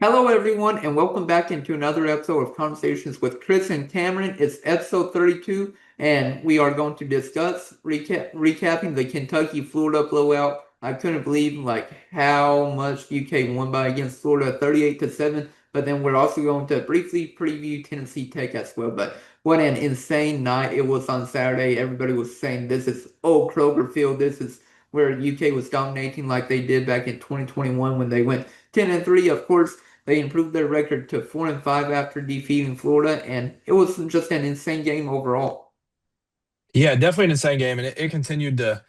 Hello, everyone, and welcome back into another episode of Conversations with Chris and Cameron. It's episode 32, and we are going to discuss recapping the Kentucky-Florida blowout. I couldn't believe how much UK won by against Florida, 38-7. But then we're also going to briefly preview Tennessee Tech as well. But what an insane night it was on Saturday. Everybody was saying this is old Kroger Field. This is where UK was dominating like they did back in 2021 when they went 10-3. Of course. They improved their record to 4-5 after defeating Florida, and it was just an insane game overall. Yeah, definitely an insane game, and it continued to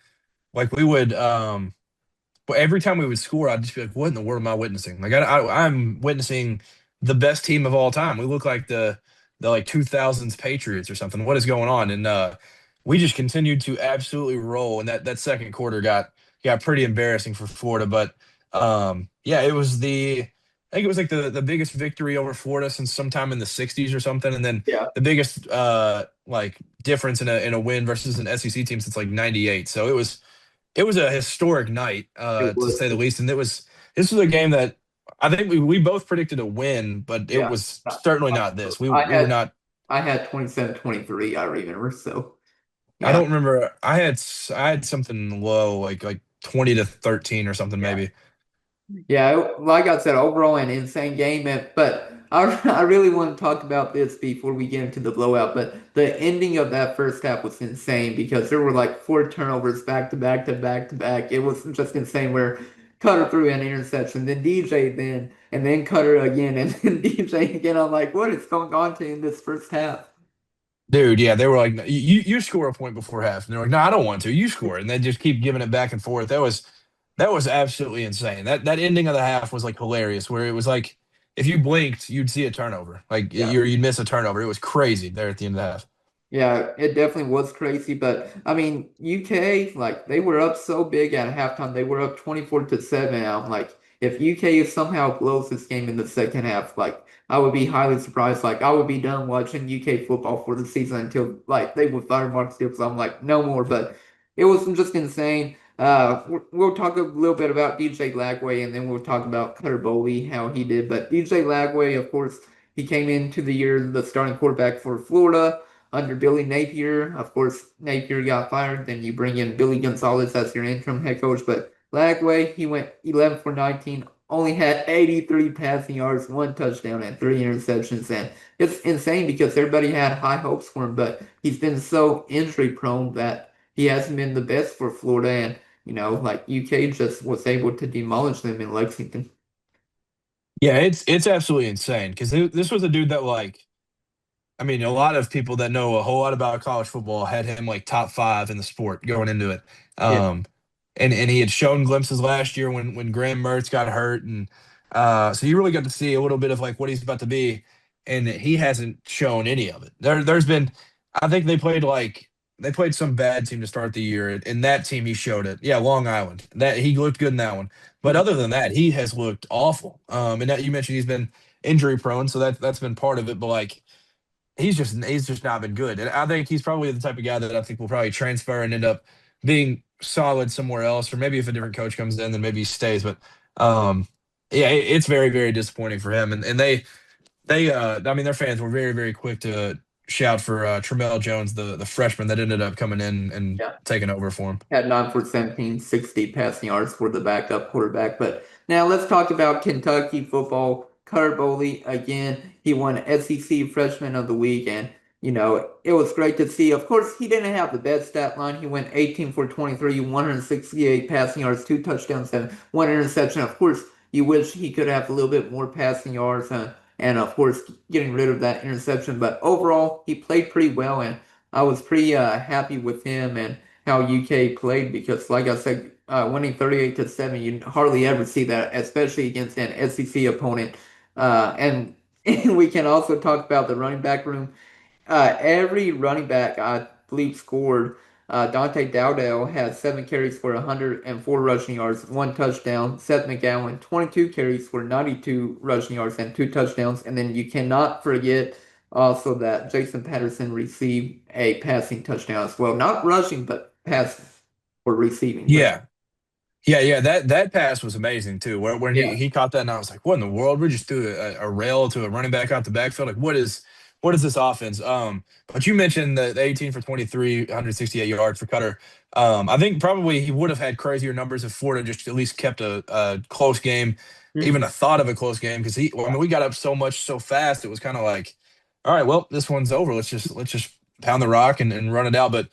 we would but every time we would score, I'd just be like, "What in the world am I witnessing?" I'm witnessing the best team of all time. We look like the 2000s Patriots or something. What is going on? And we just continued to absolutely roll, and that second quarter got pretty embarrassing for Florida. But yeah, I think it was like the biggest victory over Florida since sometime in the 60s or something, and then Yeah, the biggest difference in a win versus an SEC team since like '98. So it was a historic night, it to was. say the least. And this was a game that I think we both predicted a win, but it Yeah. was certainly not this. We I we were had not. I had 27-23, I remember. So, I yeah. don't remember. I had something low, like 20-13 or something Yeah. maybe. Yeah, like I said, overall an insane game, but I really want to talk about this before we get into the blowout. But the ending of that first half was insane because there were like four turnovers back to back to back to back. It was just insane where Cutter threw an interception, then DJ and then Cutter again, and then DJ again. I'm like, what is going on to in this first half? Dude, yeah, they were like, you score a point before half, and they're like, no, I don't want to. You score, and they just keep giving it back and forth. That was absolutely insane. That ending of the half was like hilarious, where it was like if you blinked, you'd see a turnover, like Yeah. you'd miss a turnover. It was crazy there at the end of the half. Yeah, it definitely was crazy, but I mean, UK, like they were up so big at halftime, they were up 24-7. I'm like, if UK somehow blows this game in the second half, like I would be highly surprised. Like I would be done watching UK football for the season until like they would fire Mark Stoops. I'm like, no more. But it was just insane. We'll talk a little bit about DJ Lagway and then we'll talk about Cutter Boley, how he did. But DJ Lagway, of course, he came into the year the starting quarterback for Florida under Billy Napier. Of course, Napier got fired. Then you bring in Billy Gonzalez as your interim head coach. But Lagway, he went 11 for 19, only had 83 passing yards, one touchdown, and three interceptions. And it's insane because everybody had high hopes for him, but he's been so injury prone that he hasn't been the best for Florida. And, like UK just was able to demolish them in Lexington. Yeah, it's absolutely insane because this was a dude that I mean, a lot of people that know a whole lot about college football had him like top five in the sport going into it. Yeah. Um, and he had shown glimpses last year when Graham Mertz got hurt, and so you really got to see a little bit of like what he's about to be, and he hasn't shown any of it. There's been, I think they played some bad team to start the year, and that team he showed it. Yeah, Long Island, that he looked good in that one, but other than that, he has looked awful. And that you mentioned he's been injury prone, so that's been part of it, but like he's just not been good. And I think he's probably the type of guy that I think will probably transfer and end up being solid somewhere else, or maybe if a different coach comes in, then maybe he stays. But um, yeah, it's very, very disappointing for him. And they I mean, their fans were very, very quick to shout for Tramell Jones, the freshman that ended up coming in and Yeah. taking over for him. Had 9 for 17, 60 passing yards for the backup quarterback. But now let's talk about Kentucky football. Cutter Boley, again, he won SEC Freshman of the Week, and it was great to see. Of course, he didn't have the best stat line. He went 18 for 23, 168 passing yards, two touchdowns, and one interception. Of course, you wish he could have a little bit more passing yards, and of course, getting rid of that interception. But overall, he played pretty well, and I was pretty happy with him. And how UK played because, like I said, winning 38-7, you hardly ever see that, especially against an SEC opponent. And we can also talk about the running back room. Every running back I believe scored. Dante Dowdell had 7 carries for 104 rushing yards, one touchdown. Seth McGowan, 22 carries for 92 rushing yards and two touchdowns. And then you cannot forget also that Jason Patterson received a passing touchdown as well. Not rushing, but passing or receiving. But Yeah. Yeah, that pass was amazing too. Where when Yeah. he caught that, and I was like, "What in the world? We just threw a rail to a running back out the backfield. Like, what is this offense?" But you mentioned the 18 for 23, 168 yards for Cutter. I think probably he would have had crazier numbers if Florida just at least kept a close game, even Mhm. a thought of a close game. Because well, I mean, we got up so much so fast, it was kind of like, all right, well, this one's over. Let's just pound the rock and run it out. But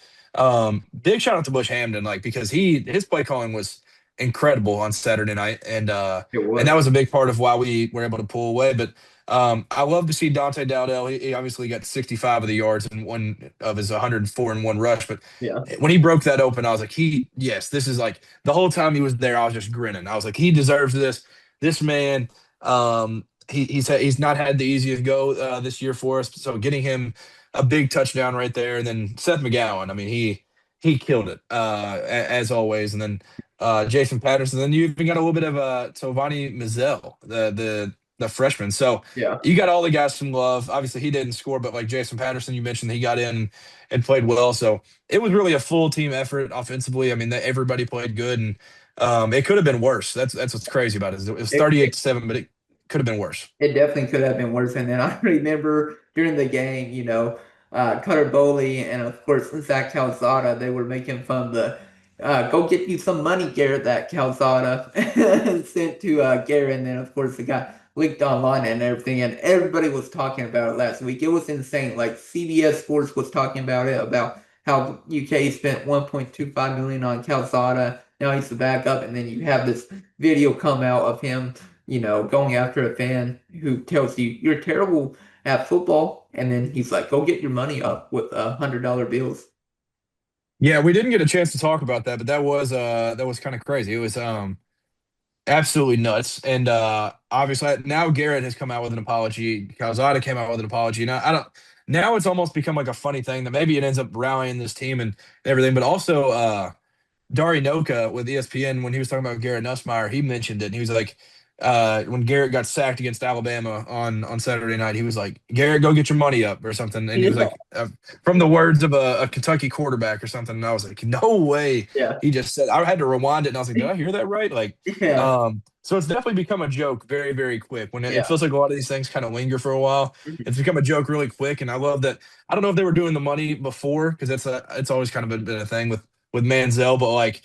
big shout out to Bush Hamden, like because his play calling was incredible on Saturday night, It and that was. was a big part of why we were able to pull away. But I love to see Dante Dowdell. He obviously got 65 of the yards in one of his 104 in one rush. But Yeah. when he broke that open, I was like, yes, this is like the whole time he was there, I was just grinning. I was like, he deserves this. This man, he's not had the easiest go this year for us. So getting him a big touchdown right there, and then Seth McGowan. I mean, he killed it as always, and then Jason Patterson. Then you even got a little bit of Tovani Mizzell, the freshman. So Yeah. you got all the guys from Love. Obviously, he didn't score, but like Jason Patterson, you mentioned he got in and played well. So it was really a full team effort offensively. I mean, everybody played good, and it could have been worse. That's what's crazy about it. It was It, 38-7, but it could have been worse. It definitely could have been worse. And then I remember during the game, Cutter Boley and of course Zach Calzada, they were making fun of the go get you some money, Garrett, that Calzada sent to Garrett. And then of course it got leaked online and everything. And everybody was talking about it last week. It was insane. Like CBS Sports was talking about it, about how UK spent 1.25 million on Calzada. Now he's the backup. And then you have this video come out of him going after a fan who tells you you're terrible at football, and then he's like, "Go get your money up with $100 bills." Yeah, we didn't get a chance to talk about that, but that was kind of crazy. It was absolutely nuts. And obviously now Garrett has come out with an apology. Calzada came out with an apology. Now I don't now it's almost become like a funny thing that maybe it ends up rallying this team and everything, but also Dari Noka with ESPN when he was talking about Garrett Nussmeier, he mentioned it. And he was like, when Garrett got sacked against Alabama on Saturday night, he was like, "Garrett, go get your money up" or something. And he was Yeah, like, from the words of a Kentucky quarterback or something. And I was like, "No way!" yeah, He just said. I had to rewind it, and I was like, "Did I hear that right?" Like, yeah, so it's definitely become a joke very, very quick. When it yeah. feels like a lot of these things kind of linger for a while, Mhm. it's become a joke really quick. And I love that. I don't know if they were doing the money before because it's always kind of been a thing with Manziel, but like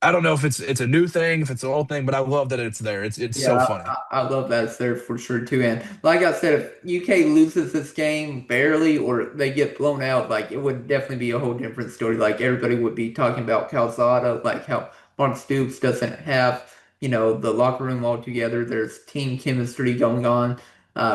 I don't know if it's a new thing, if it's an old thing, but I love that it's there. It's so Yeah, funny. I love that it's there for sure too. And like I said, if UK loses this game barely or they get blown out, like it would definitely be a whole different story. Like everybody would be talking about Calzada, like how Mark Stoops doesn't have, the locker room all together. There's team chemistry going on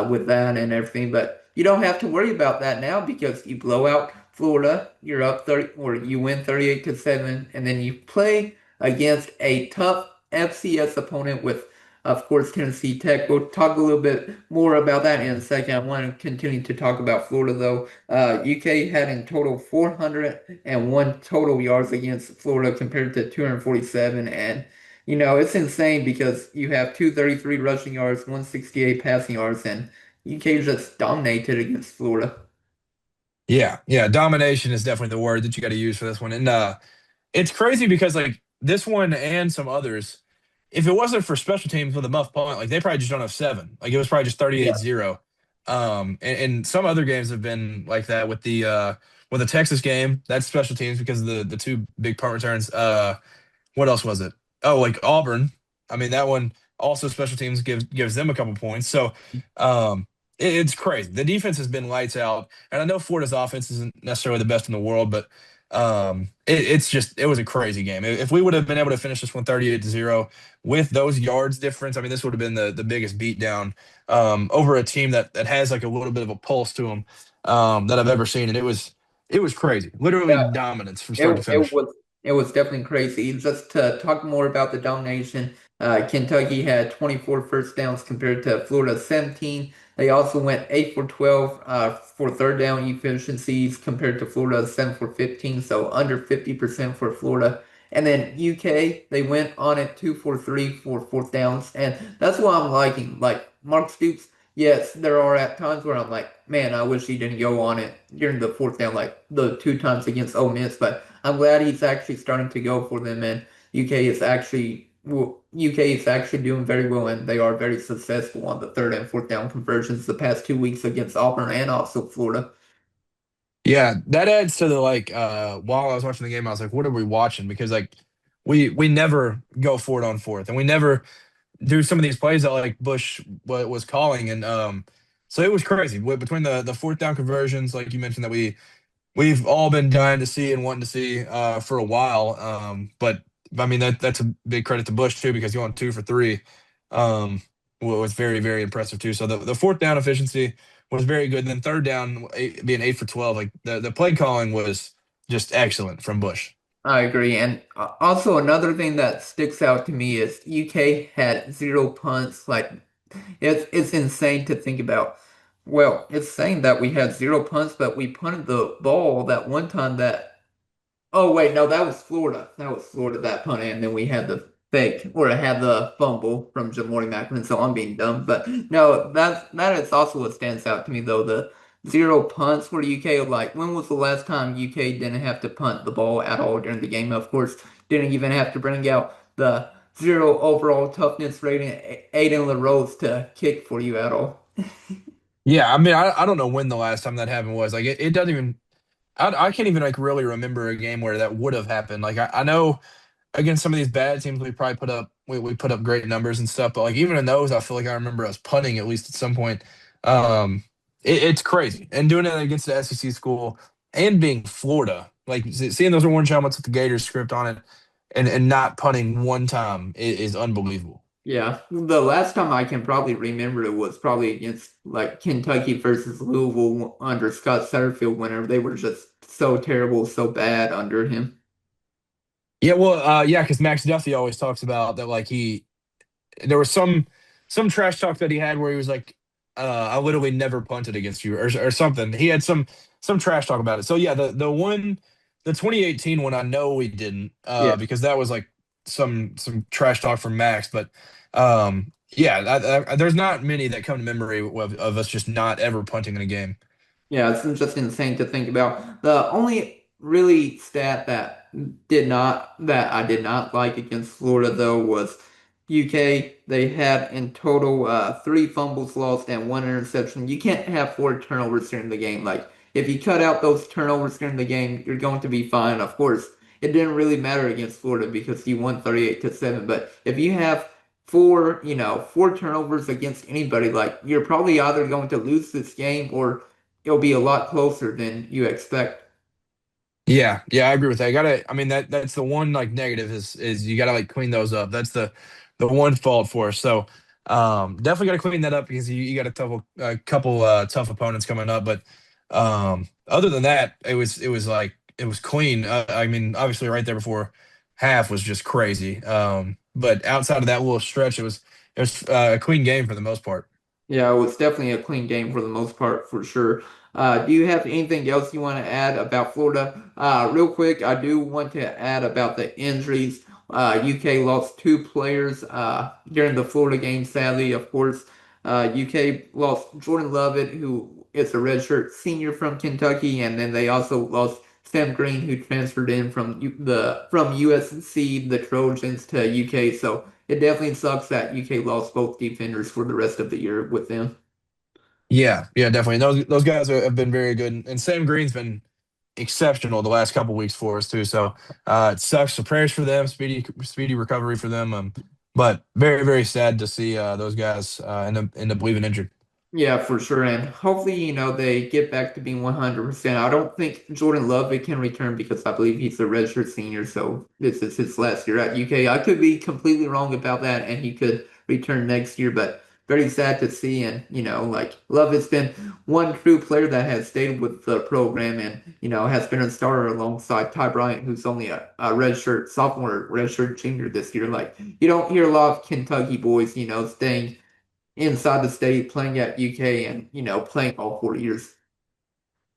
with that and everything. But you don't have to worry about that now because you blow out Florida, you're up 30 or you win 38-7, and then you play against a tough FCS opponent with, of course, Tennessee Tech. We'll talk a little bit more about that in a second. I want to continue to talk about Florida, though. UK had in total 401 total yards against Florida compared to 247. And, it's insane because you have 233 rushing yards, 168 passing yards, and UK just dominated against Florida. Yeah, domination is definitely the word that you got to use for this one. And it's crazy because like this one and some others, if it wasn't for special teams with a muff punt, like they probably just don't have seven. Like it was probably just Yeah. 38-0. And some other games have been like that with the Texas game, that's special teams because of the two big punt returns. What else was it? Oh, like Auburn. I mean, that one also special teams gives them a couple points. So it's crazy. The defense has been lights out, and I know Florida's offense isn't necessarily the best in the world, but it was a crazy game. If we would have been able to finish this one 38-0 with those yards difference, I mean, this would have been the biggest beatdown over a team that has like a little bit of a pulse to them that I've ever seen, and it was crazy, literally Yeah. dominance from It start to it finish. was it was definitely crazy. Just to talk more about the domination, Kentucky had 24 first downs compared to Florida 17. They also went 8 for 12 for third down efficiencies compared to Florida 7 for 15, so under 50% for Florida. And then UK, they went on it 2 for 3 for fourth downs, and that's what I'm liking. Like Mark Stoops, yes, there are at times where I'm like, man, I wish he didn't go on it during the fourth down, like the two times against Ole Miss, but I'm glad he's actually starting to go for them. And UK is actually doing very well, and they are very successful on the third and fourth down conversions the past 2 weeks against Auburn and also Florida. Yeah, that adds to the like while I was watching the game, I was like, what are we watching? Because like we never go for it on fourth, and we never do some of these plays that like Bush was calling, and so it was crazy. Between the fourth down conversions, like you mentioned, that we've all been dying to see and wanting to see for a while. But I mean that's a big credit to Bush too, because going 2 for 3 um, was very very impressive too. So the fourth down efficiency was very good. And then third down being 8 for 12, like the play calling was just excellent from Bush. I agree. And also another thing that sticks out to me is UK had zero punts. Like it's insane to think about. Well, it's saying that we had zero punts, but we punted the ball that one time that oh wait, no, that was Florida. That was Florida that punted, and then we had the fake or had the fumble from Jamori Macklin. So I'm being dumb, but no, that is also what stands out to me though. The zero punts for UK. Like, when was the last time UK didn't have to punt the ball at all during the game? Of course, didn't even have to bring out the zero overall toughness rating Aiden LaRose to kick for you at all. Yeah, I mean I don't know when the last time that happened was. Like it doesn't even I can't even like really remember a game where that would have happened. Like I know against some of these bad teams, we probably we put up great numbers and stuff. But like even in those, I feel like I remember us punting at least at some point. Um, it's crazy, and doing it against the SEC school and being Florida, like seeing those orange helmets with the Gators script on it, and not punting one time is unbelievable. Yeah, the last time I can probably remember it was probably against like Kentucky versus Louisville under Scott Satterfield whenever they were just so terrible, so bad under him. Yeah, well, yeah, because Max Duffy always talks about that. Like there was some trash talk that he had where he was like, "I literally never punted against you," or something. He had some trash talk about it. So yeah, the 2018 one, I know we didn't, Yeah. because that was like some trash talk from Max. But yeah, there's not many that come to memory of us just not ever punting in a game. Yeah, it's just insane to think about. The only really stat that I did not like against Florida though was UK. They had in total three fumbles lost and one interception. You can't have four turnovers during the game. Like, if you cut out those turnovers during the game, you're going to be fine. Of course, it didn't really matter against Florida because you won 38-7. But if you have four turnovers against anybody, like, you're probably either going to lose this game or it'll be a lot closer than you expect. Yeah, yeah, I agree with that. I mean that's the one like negative is you gotta like clean those up. That's the one fault for us. So definitely gotta clean that up because you got a couple tough opponents coming up. But other than that, it was like it was clean. I mean, obviously right there before half was just crazy. But outside of that little stretch, it was a clean game for the most part. Yeah, it was definitely a clean game for the most part, for sure. Do you have anything else you want to add about Florida? Real quick, I do want to add about the injuries. UK lost two players during the Florida game, sadly, of course. UK lost Jordan Lovett, who is a redshirt senior from Kentucky, and then they also lost Sam Green, who transferred in from USC, the Trojans, to UK. So it definitely sucks that UK lost both defenders for the rest of the year with them. Yeah, yeah, definitely. Those guys have been very good, and Sam Green's been exceptional the last couple weeks for us too. So it sucks. So prayers for them, speedy recovery for them. But very very sad to see those guys end up leaving injured. Yeah, for sure. And hopefully, they get back to being 100%. I don't think Jordan Lovett can return because I believe he's a redshirt senior. So this is his last year at UK. I could be completely wrong about that, and he could return next year, but very sad to see. And, like, Lovett's been one true player that has stayed with the program and, has been a starter alongside Ty Bryant, who's only a redshirt sophomore, redshirt junior this year. Like, you don't hear a lot of Kentucky boys, staying inside the state, playing at UK, and playing all 4 years.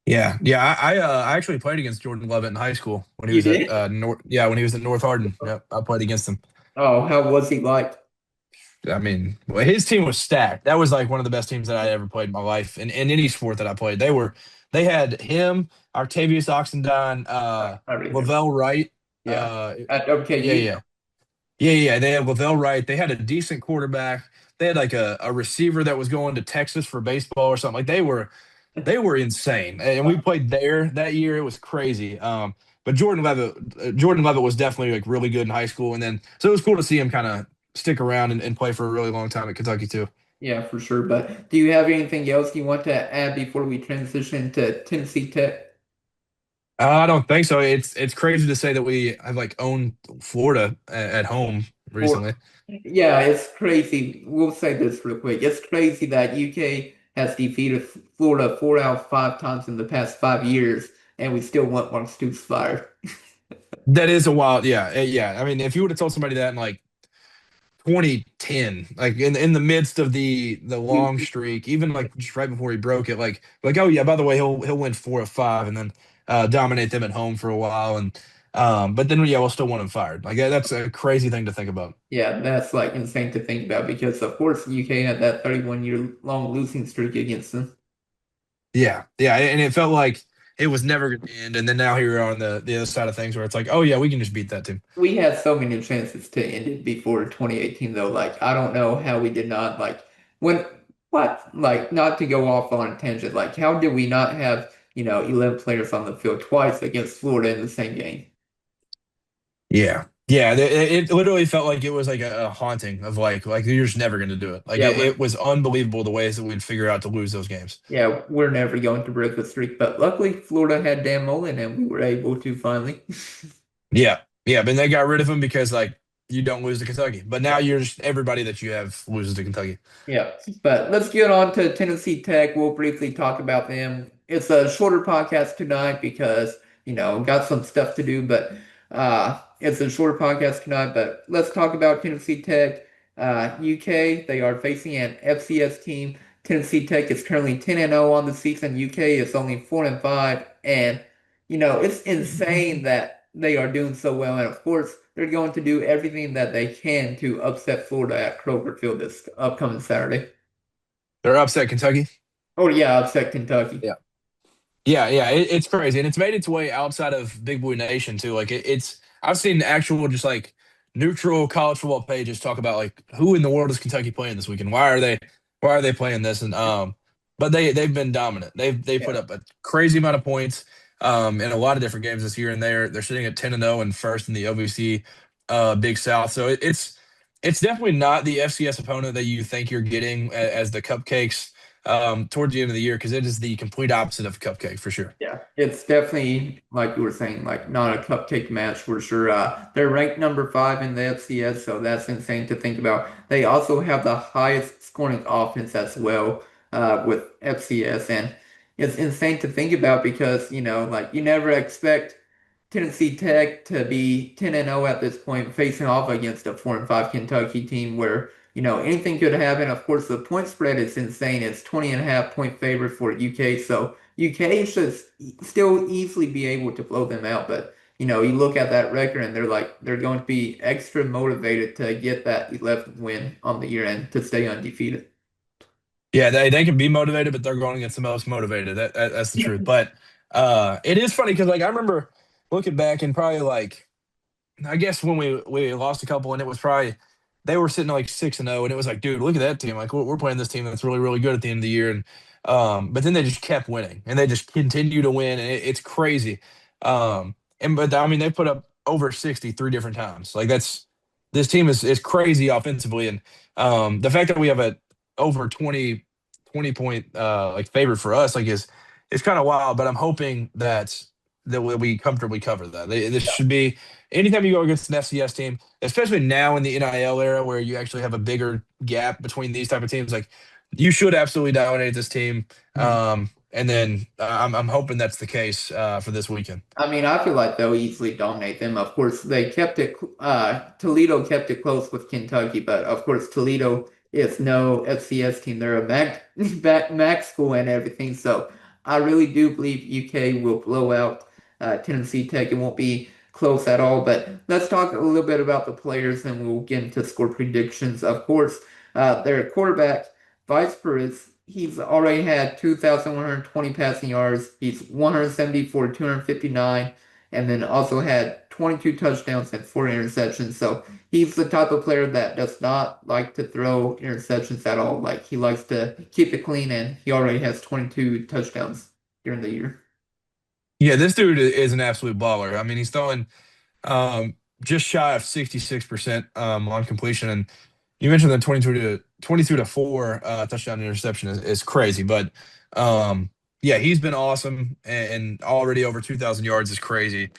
Yeah, yeah. I actually played against Jordan Lovett in high school when he You was at did? North. Yeah, when he was at North Hardin. Yep, I played against him. Oh, how was he like? I mean, well, his team was stacked. That was like one of the best teams that I ever played in my life, in any sport that I played. They had him, Octavius Oxendine, I remember. Lavelle Wright. Yeah. Uh, At yeah, OKU. yeah, Yeah. They had Lavelle Wright. They had a decent quarterback. They had like a receiver that was going to Texas for baseball or something. Like they were insane. And we played there that year. It was crazy. But Jordan Levitt was definitely like really good in high school. And then so it was cool to see him kind of stick around and play for a really long time at Kentucky too. Yeah, for sure. But do you have anything else you want to add before we transition to Tennessee Tech? I don't think so. It's crazy to say that we have like owned Florida at home For recently. Yeah, it's crazy. We'll say this real quick. It's crazy that UK has defeated Florida 4 out of 5 times in the past 5 years, and we still want Mark Stoops fired. That is a wild, yeah, yeah. I mean, if you would have told somebody that in like 2010, like in the midst of the long streak, even like just right before he broke it, like oh yeah, by the way, he'll win 4 of 5 and then dominate them at home for a while, and but then yeah, we'll still want him fired. Like that's a crazy thing to think about. Yeah, that's like insane to think about because of course UK had that 31-year long losing streak against them. Yeah, and it felt like it was never going to end, and then now here we are on the other side of things where it's like, oh yeah, we can just beat that team. We had so many chances to end it before 2018 though. Like I don't know how we did not like when what like not to go off on a tangent, like how did we not have, 11 players on the field twice against Florida in the same game? Yeah, it literally felt like it was like a haunting of like you're just never going to do it. Like Yeah, it was unbelievable the ways that we'd figure out to lose those games. we're never going to break the streak, but luckily Florida had Dan Mullen and we were able to finally. Yeah, but they got rid of him because like you don't lose to Kentucky, but now you're just everybody that you have loses to Kentucky. Yeah, but let's get on to Tennessee Tech. We'll briefly talk about them. It's a shorter podcast tonight because, got some stuff to do, but it's a shorter podcast tonight. But let's talk about Tennessee Tech. UK, they are facing an FCS team. Tennessee Tech is currently 10-0 on the season. UK is only 4-5. And, it's insane that they are doing so well. And of course, they're going to do everything that they can to upset Florida at Kroger Field this upcoming Saturday. They're upset Kentucky. Oh yeah, upset Kentucky. Yeah. Yeah, it's crazy, and it's made its way outside of Big Blue Nation too. Like it's, I've seen actual just like neutral college football pages talk about like who in the world is Kentucky playing this weekend? Why are they playing this? And but they've been dominant. They've put Yeah. up a crazy amount of points in a lot of different games this year, and they're sitting at 10-0 and first in the OVC Big South. So it's definitely not the FCS opponent that you think you're getting as the cupcakes towards the end of the year because it is the complete opposite of a cupcake for sure. Yeah, it's definitely like you were saying, like not a cupcake match for sure. They're ranked number 5 in the FCS, so that's insane to think about. They also have the highest scoring offense as well, with FCS, and it's insane to think about because like you never expect Tennessee Tech to be 10-0 at this point, facing off against a 4-5 Kentucky team where, anything could happen. Of course, the point spread is insane. It's 20.5 point favorite for UK. So UK should still easily be able to blow them out. But, you look at that record and they're going to be extra motivated to get that 11th win on the year end to stay undefeated. Yeah, they can be motivated, but they're going against the most motivated. That's the truth. But it is funny because like I remember looking back and probably like I guess when we lost a couple and it was probably they were sitting at like 6-0 and it was like, dude, look at that team. Like we're playing this team that's really, really good at the end of the year. And but then they just kept winning and they just continue to win. And it's crazy. And but I mean they put up over 63 different times. Like that's this team is crazy offensively. And the fact that we have a over 20 point like favorite for us like is it's kind of wild, but I'm hoping that we comfortably cover that. This should be anytime you go against an FCS team, especially now in the NIL era where you actually have a bigger gap between these type of teams, like you should absolutely dominate this team. And then I'm hoping that's the case for this weekend. I mean, I feel like they'll easily dominate them. Of course, they kept it, Toledo kept it close with Kentucky, but of course, Toledo is no FCS team. They're a MAC school and everything. So I really do believe UK will blow out Tennessee Tech. It won't be close at all. But let's talk a little bit about the players and we'll get into score predictions. Of course, their quarterback, Visperas, he's already had 2,120 passing yards. He's 170 for 259, and then also had 22 touchdowns and 4 interceptions. So he's the type of player that does not like to throw interceptions at all. Like he likes to keep it clean, and he already has 22 touchdowns during the year. Yeah, this dude is an absolute baller. I mean, he's throwing um, just shy of 66% on completion. And you mentioned that 22 to 4 touchdown interception is crazy. But yeah, he's been awesome and already over 2,000 yards is crazy.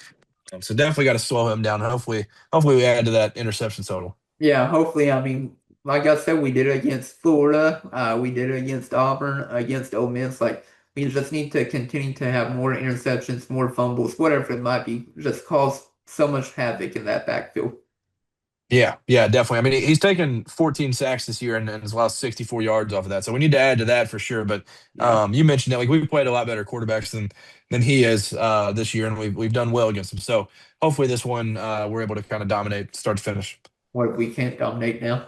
So definitely got to slow him down. Hopefully we add to that interception total. Yeah, hopefully. I mean, like I said, we did it against Florida. We did it against Auburn, against Ole Miss. Like we just need to continue to have more interceptions, more fumbles, whatever it might be. Just cause so much havoc in that backfield. Yeah, yeah, definitely. I mean, he's taken 14 sacks this year and has lost 64 yards off of that. So we need to add to that for sure. But Yeah, you mentioned that like we played a lot better quarterbacks than he is this year, and we've done well against him. So hopefully this one we're able to kind of dominate start to finish. what if we can't dominate now?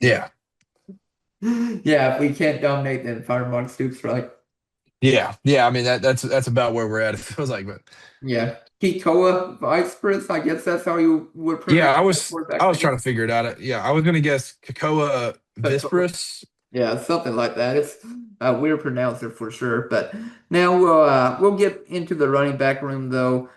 Yeah, Yeah, if we can't dominate, then fire Mark Stoops, right? yeah, yeah. I mean that's about where we're at. It feels like, but Yeah. Kekoa Visperas, I guess that's how you would yeah, pronounce that I quarterback was name. trying to figure it out. Yeah, I was gonna guess Kekoa Kekoa. Visperas. Yeah, something like that. It's a weird pronouncer for sure. But now we'll get into the running back room though.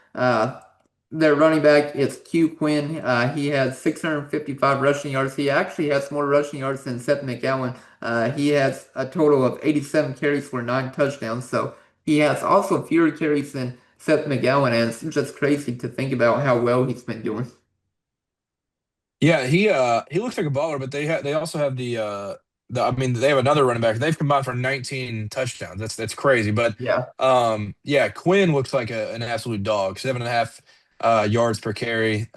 Their running back is Q Quinn. He has 655 rushing yards. He actually has more rushing yards than Seth McGowan. He has a total of 87 carries for 9 touchdowns. So he has also fewer carries than Seth McGowan, and it's just crazy to think about how well he's been doing. Yeah, he looks like a baller, but they also have the I mean they have another running back. They've combined for 19 touchdowns. That's crazy. But Yeah. yeah, Quinn looks like an absolute dog. 7.5 yards per carry.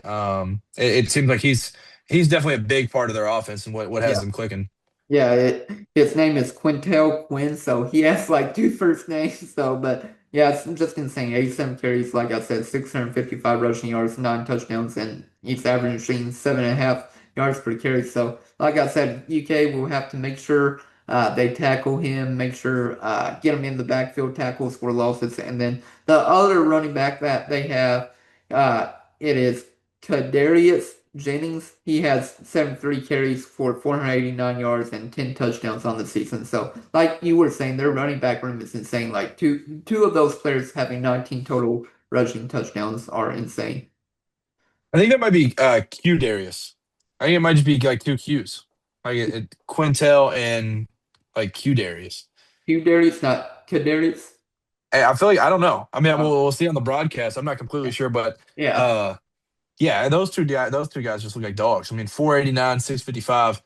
It seems like he's definitely a big part of their offense and what has Yeah. them clicking. Yeah, his name is Quintel Quinn, so he has like two first names. So, but yeah, it's just insane. 87 carries, like I said, 655 rushing yards, 9 touchdowns, and he's averaging 7.5 yards per carry. So, like I said, UK will have to make sure they tackle him, make sure get him in the backfield, tackles for losses, and then the other running back that they have, it is Kadarius Jennings. He has 73 carries for 489 yards and 10 touchdowns on the season. So, like you were saying, their running back room is insane. Like two of those players having 19 total rushing touchdowns are insane. I think that might be Q Darius. I think it might just be like two Qs, like Quintel and like Q Darius. Hugh Darius, not Kadarius. I feel like I don't know. I mean, Uh, we'll see on the broadcast. I'm not completely sure, but yeah, uh, yeah, those two guys just look like dogs. I mean, 489, 655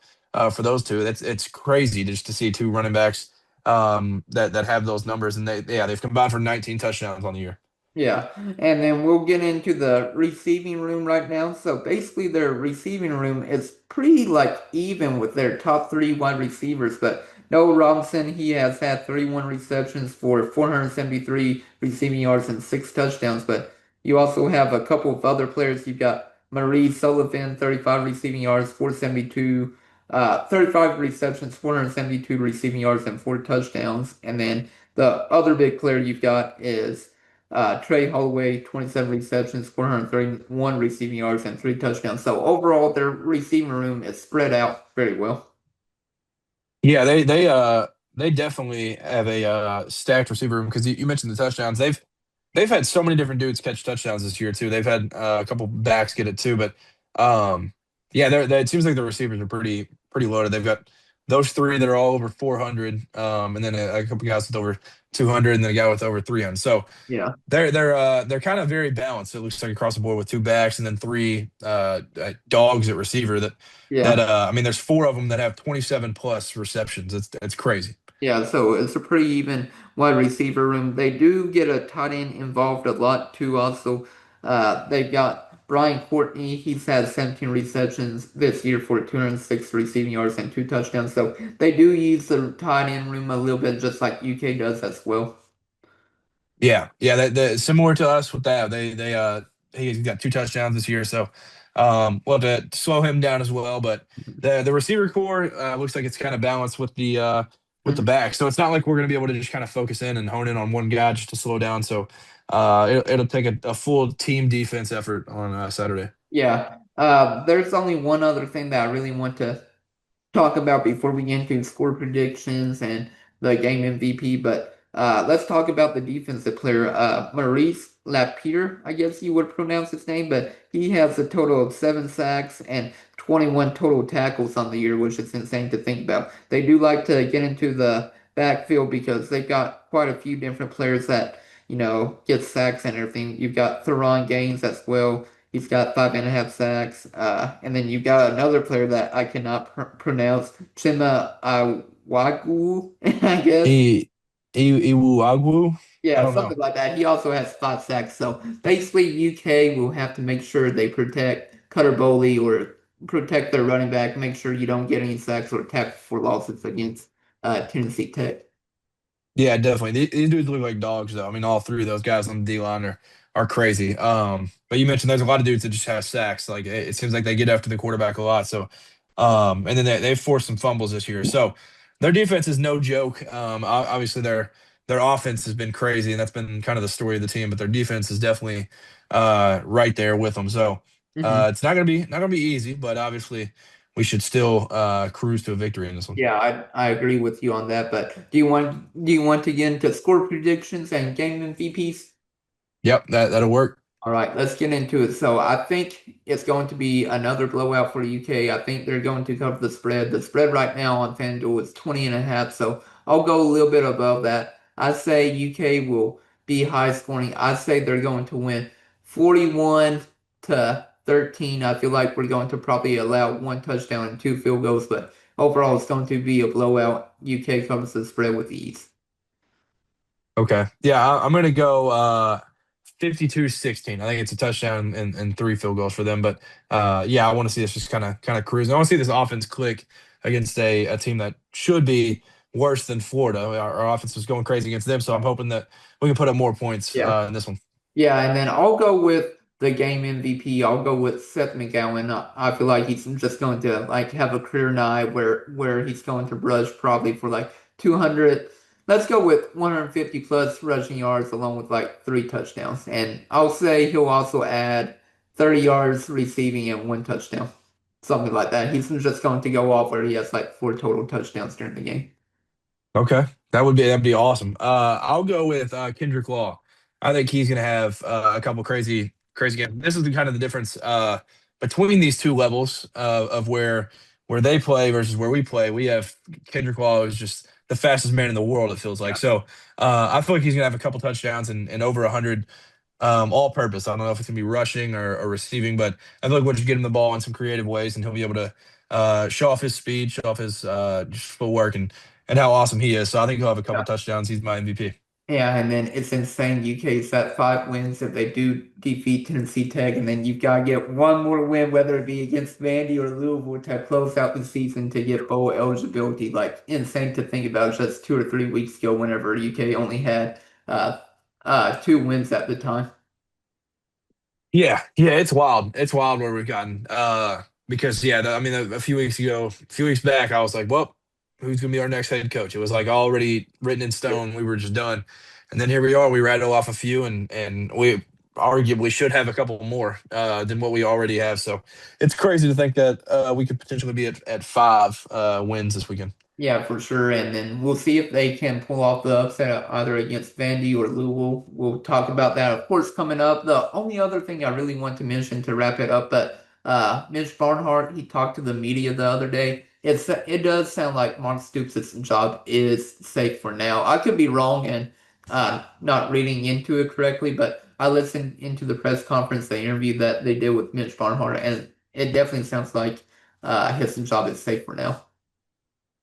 for those two. It's crazy just to see two running backs that have those numbers, and they've combined for 19 touchdowns on the year. yeah. And then we'll get into the receiving room right now. So basically their receiving room is pretty like even with their top three wide receivers, but Noah Robinson, he has had 31 receptions for 473 receiving yards and 6 touchdowns. But you also have a couple of other players. You've got Marie Sullivan, 35 receiving yards, 472, 35 receptions, 472 receiving yards, and 4 touchdowns. And then the other big player you've got is Trey Holloway, 27 receptions, 431 receiving yards, and 3 touchdowns. So overall, their receiving room is spread out very well. Yeah, they definitely have a stacked receiver room because you mentioned the touchdowns. They've had so many different dudes catch touchdowns this year too. They've had a couple backs get it too, but yeah, it seems like the receivers are pretty loaded. They've got those three that are all over 400, and then a couple guys with over 200, and then a guy with over 300. So Yeah, they're kind of very balanced. It looks like across the board with two backs and then three dogs at receiver. That yeah, I mean, there's four of them that have 27 plus receptions. It's crazy. yeah. So it's a pretty even wide receiver room. They do get a tight end involved a lot too. Also, they've got Brian Courtney. He's had 17 receptions this year for 206 receiving yards and 2 touchdowns. So they do use the tight end room a little bit, just like UK does as well. Yeah, yeah. That similar to us with that. They he's got two touchdowns this year, so we'll have to slow him down as well. But the receiver core looks like it's kind of balanced with the Mhm. back. So it's not like we're going to be able to just kind of focus in and hone in on one guy just to slow down. So it'll take a full team defense effort on Saturday. Yeah. There's only one other thing that I really want to talk about before we get into score predictions and the game MVP. But let's talk about the defensive player, Maurice Lapierre, I guess you would pronounce his name, but he has a total of 7 sacks and 21 total tackles on the year, which is insane to think about. They do like to get into the backfield because they've got quite a few different players that, get sacks and everything. You've got Theron Gaines as well. He's got 5.5 sacks. And then you've got another player that I cannot pronounce, Chima Wagwu, I guess. Iwuagwu? I Yeah, don't know. something like that. He also has 5 sacks. So basically, UK will have to make sure they protect Cutter Boley or protect their running back, make sure you don't get any sacks or tackles for losses against Tennessee Tech. Yeah, definitely. These dudes look like dogs, though. I mean, all three of those guys on the D line are crazy. But you mentioned there's a lot of dudes that just have sacks. Like it seems like they get after the quarterback a lot. So, and then they've forced some fumbles this year. So their defense is no joke. Obviously their offense has been crazy, and that's been kind of the story of the team. But their defense is definitely right there with them. So Mhm. it's not gonna be easy, but obviously we should still cruise to a victory in this one. Yeah, I agree with you on that. But do you want to get into score predictions and game MVPs? Yep, that'll work. All right, let's get into it. So I think it's going to be another blowout for UK. I think they're going to cover the spread. The spread right now on FanDuel is 20.5, so I'll go a little bit above that. I say UK will be high scoring. I say they're going to win 41-13. I feel like we're going to probably allow one touchdown and two field goals, but overall it's going to be a blowout. UK covers the spread with ease. Okay. Yeah, I'm gonna go 52-16. I think it's a touchdown and three field goals for them. But yeah, I want to see this just kind of cruising. I want to see this offense click against a team that should be worse than Florida. Our offense was going crazy against them, so I'm hoping that we can put up more points Yeah. in this one. Yeah, and then I'll go with the game MVP. I'll go with Seth McGowan. I feel like he's just going to like have a career night where he's going to rush probably for like 200. Let's go with 150 plus rushing yards along with like 3 touchdowns. And I'll say he'll also add 30 yards receiving and 1 touchdown. Something like that. He's just going to go off where he has like 4 total touchdowns during the game. Okay, that'd be awesome. I'll go with Kendrick Law. I think he's gonna have a couple crazy games. This is the kind of the difference between these two levels of where they play versus where we play. We have Kendrick Law is just the fastest man in the world. It feels like Yeah. so. I feel like he's gonna have a couple touchdowns and over 100 all purpose. I don't know if it's gonna be rushing or receiving, but I feel like we'll just get him the ball in some creative ways, and he'll be able to show off his speed, show off his just footwork, and how awesome he is. So I think he'll have a couple touchdowns. He's my MVP. Yeah, and then it's insane. UK's at 5 wins if they do defeat Tennessee Tech, and then you've got to get one more win, whether it be against Vandy or Louisville, to close out the season to get bowl eligibility. Like insane to think about just 2 or 3 weeks ago, whenever UK only had 2 wins at the time. Yeah, it's wild. It's wild where we've gotten. Because yeah, I mean, a few weeks ago, a few weeks back, I was like, well, who's gonna be our next head coach? It was like already written in stone. We were just done, and then here we are. We rattle off a few, and we arguably should have a couple more than what we already have. So it's crazy to think that we could potentially be at 5 wins this weekend. Yeah, for sure. And then we'll see if they can pull off the upset either against Vandy or Louisville. We'll talk about that, of course, coming up. The only other thing I really want to mention to wrap it up, but Mitch Barnhart, he talked to the media the other day. It does sound like Mark Stoops' job is safe for now. I could be wrong and not reading into it correctly, but I listened into the press conference, the interview that they did with Mitch Barnhart, and it definitely sounds like his job is safe for now.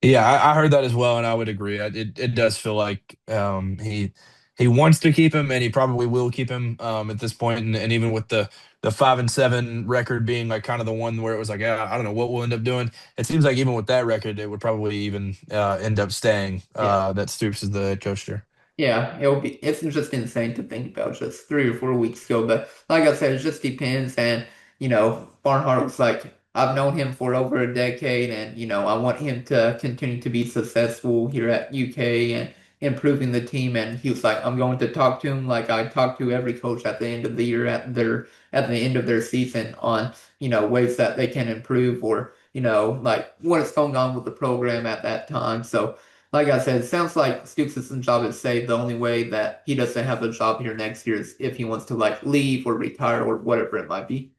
Yeah, I heard that as well, and I would agree. It does feel like he wants to keep him, and he probably will keep him at this point. And even with the 5-7 record being like kind of the one where it was like, I don't know what we'll end up doing. It seems like even with that record, it would probably even end up staying. Yeah. That Stoops is the head coach there. Yeah, it's just insane to think about just 3 or 4 weeks ago. But like I said, it just depends. And, Barnhart was like, I've known him for over a decade, and I want him to continue to be successful here at UK and improving the team. And he was like, I'm going to talk to him like I talk to every coach at the end of the year, at the end of their season on ways that they can improve, or like what is going on with the program at that time. So like I said, it sounds like Stoops' job is safe. The only way that he doesn't have a job here next year is if he wants to like leave or retire or whatever it might be.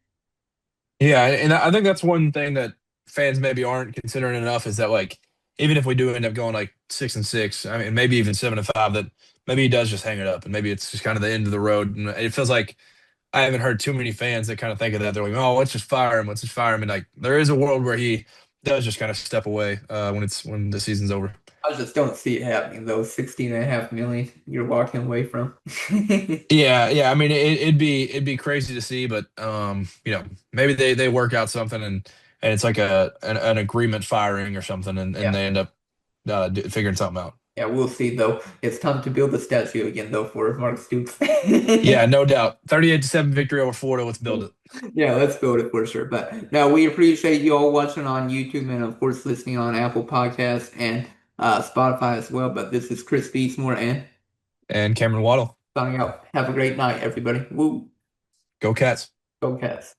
Yeah, and I think that's one thing that fans maybe aren't considering enough is that like even if we do end up going like 6-6, I mean maybe even 7-5, that maybe he does just hang it up and maybe it's just kind of the end of the road. And it feels like I haven't heard too many fans that kind of think of that. They're like, oh, let's just fire him, let's just fire him. And like there is a world where he does just kind of step away when the season's over. I just don't see it happening though. 16.5 million you're walking away from. Yeah, yeah. I mean, it'd be crazy to see, but maybe they work out something and it's like an agreement firing or something, and Yeah. they end up figuring something out. Yeah, we'll see though. It's time to build a statue again though for Mark Stoops. Yeah, no doubt. 38-7 victory over Florida. Let's build it. Yeah, let's build it for sure. But no, we appreciate you all watching on YouTube and of course listening on Apple Podcasts and Spotify as well. But this is Chris Beesmore and And Cameron Waddle, signing out. Have a great night, everybody. Woo, go Cats. go Cats.